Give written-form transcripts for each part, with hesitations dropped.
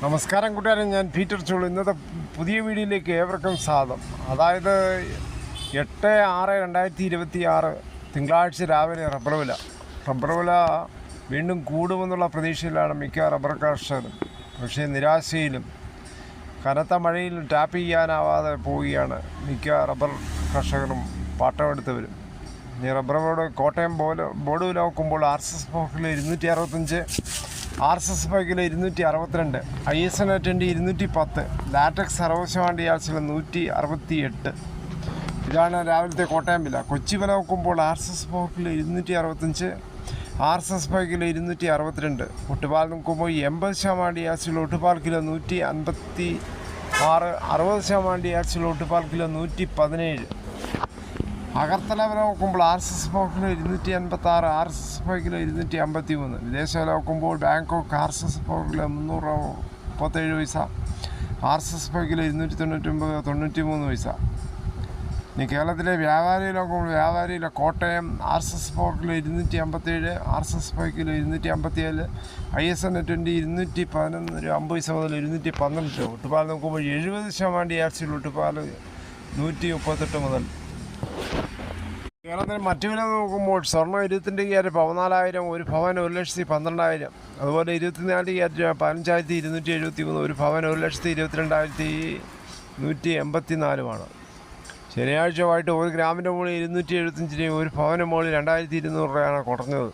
നമസ്കാരം കൂട്ടുകാരെ, ഞാൻ പീറ്റർ ചോളു. ഇന്നത്തെ പുതിയ വീഡിയോയിലേക്ക് ഏവർക്കും സ്വാഗതം. അതായത് 8/6/2026 തിങ്കളാഴ്ച രാവിലെ റബ്ബർ വില വീണ്ടും കൂടുമെന്നുള്ള പ്രതീക്ഷയിലാണ് മിക്ക റബ്ബർ കർഷകരും. പക്ഷേ നിരാശയിലും കനത്ത മഴയിൽ ടാപ്പ് ചെയ്യാനാവാതെ പോവുകയാണ് മിക്ക റബ്ബർ കർഷകരും പാട്ടമെടുത്തവരും. ഇനി റബ്ബർ ബോർഡ് കോട്ടയം ബോർഡ് വില നോക്കുമ്പോൾ RSS പോക്കിൽ 265, RSS പൈക്കിൽ 262, ISN 210, ലാറ്റക്സ് 60% ആഴ്ചയിൽ 168. ഇതാണ് രാവിലത്തെ കോട്ടയം വില. കൊച്ചി വില നോക്കുമ്പോൾ RSS പോക്കിൽ 265, RSS പൈക്കിൽ 262. ഒട്ടുപാൽ നോക്കുമ്പോൾ 80% ആഴ്ചയിൽ ഒട്ടുപാൽ കിലോ 156, 60% ആഴ്ചയിൽ ഒട്ടുപാൽ കിലോ 117. അകർത്തല വില നോക്കുമ്പോൾ RSS പോക്കിൽ 286, RSS പൈക്കിൽ 253. വിദേശ വില നോക്കുമ്പോൾ ബാങ്കോക്ക് RSS പോക്കിൽ 337 പൈസ, RSS പൈക്കിൽ 299, 93 പൈസ. ഇനി കേരളത്തിലെ വ്യാപാരി നോക്കുമ്പോൾ വ്യാപാരിയിലെ കോട്ടയം RSS പോക്കിൽ 257, RSS പൈക്കിൽ 257, ISN 211, 50 പൈസ മുതൽ 212. ഒട്ടുപാൽ നോക്കുമ്പോൾ 70% ആഴ്ചയിൽ ഒട്ടുപാൽ 138 മുതൽ. കേരളത്തിൽ മറ്റു വില നോക്കുമ്പോൾ സ്വർണ്ണം 22 ക്യാരറ്റ് 14,000, ഒരു ഭവൻ 1,12,000. അതുപോലെ 24 ക്യാരറ്റ് 15,273, ഒരു ഭവൻ 1,22,184. ശനിയാഴ്ച വൈകിട്ട് 1 ഗ്രാമിൻ്റെ മുകളിൽ 275 രൂപയും ഒരു ഭവന് മുകളിൽ 2,200 രൂപയാണ് കുറഞ്ഞത്.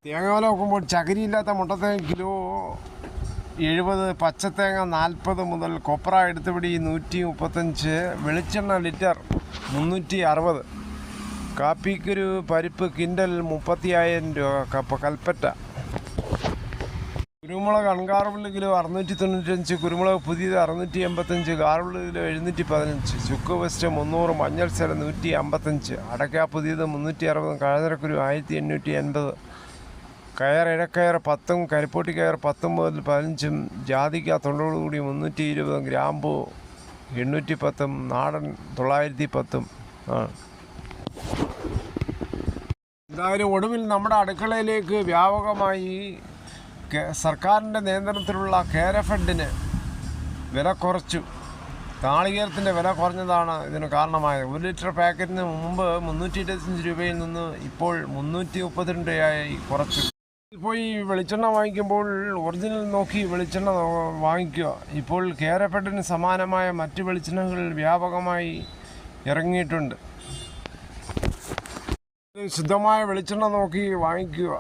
തേങ്ങ വില നോക്കുമ്പോൾ ചകിരിയില്ലാത്ത മുട്ടത്തേങ്ങ കിലോ 70, പച്ചത്തേങ്ങ 40 മുതൽ, കൊപ്ര എടുത്തുപിടി 135, വെളിച്ചെണ്ണ ലിറ്റർ 360, കാപ്പിക്കൊരു പരിപ്പ് കിൻഡൽ 30,000 രൂപ, കൽപ്പറ്റ. കുരുമുളക് അൺഗാർബിൾഡ് കിലോ 695, കുരുമുളക് പുതിയത് 685, ഗാർബിൾഡ് കിലോ 715, ചുക്ക് വെസ്റ്റ് 300, മഞ്ഞൾ സെല 155, അടയ്ക്ക പുതിയത് 360, കഴനിരക്കുരു 1880, കയർ ഇഴക്കയർ 10, കരിപ്പോട്ടി കയർ 10 മുതൽ 15, ജാതിക്ക തൊണ്ടോടുകൂടി 320, ഗ്രാമ്പു 810, നാടൻ 910 ആണ്. എന്തായാലും ഒടുവിൽ നമ്മുടെ അടുക്കളയിലേക്ക് വ്യാപകമായി സർക്കാരിൻ്റെ നിയന്ത്രണത്തിലുള്ള കേരഫെഡിന് വില കുറച്ചു. നാളികേരത്തിൻ്റെ വില കുറഞ്ഞതാണ് ഇതിന് കാരണമായത്. 1 ലിറ്റർ പാക്കറ്റിന് മുമ്പ് 325 രൂപയിൽ നിന്ന് ഇപ്പോൾ 332 രൂപയായി കുറച്ചു. ഇപ്പോൾ ഈ വെളിച്ചെണ്ണ വാങ്ങിക്കുമ്പോൾ ഒറിജിനൽ നോക്കി വെളിച്ചെണ്ണ വാങ്ങിക്കുക. ഇപ്പോൾ കേരഫെഡിന് സമാനമായ മറ്റ് വെളിച്ചെണ്ണകൾ വ്യാപകമായി ഇറങ്ങിയിട്ടുണ്ട്. ശുദ്ധമായ വെളിച്ചെണ്ണ നോക്കി വാങ്ങിക്കുക.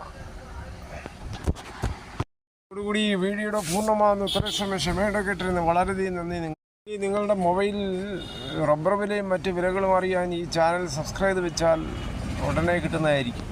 അതോടുകൂടി ഈ വീഡിയോയുടെ പൂർണ്ണമാകുന്ന ഇത്രയും സമയം ക്ഷമയുടെ കേട്ടിരുന്നു. വളരെയധികം നന്ദി. നിങ്ങളുടെ മൊബൈലിൽ റബ്ബർ വിലയും മറ്റ് വിലകളും അറിയാൻ ഈ ചാനൽ സബ്സ്ക്രൈബ് വെച്ചാൽ ഉടനെ കിട്ടുന്നതായിരിക്കും.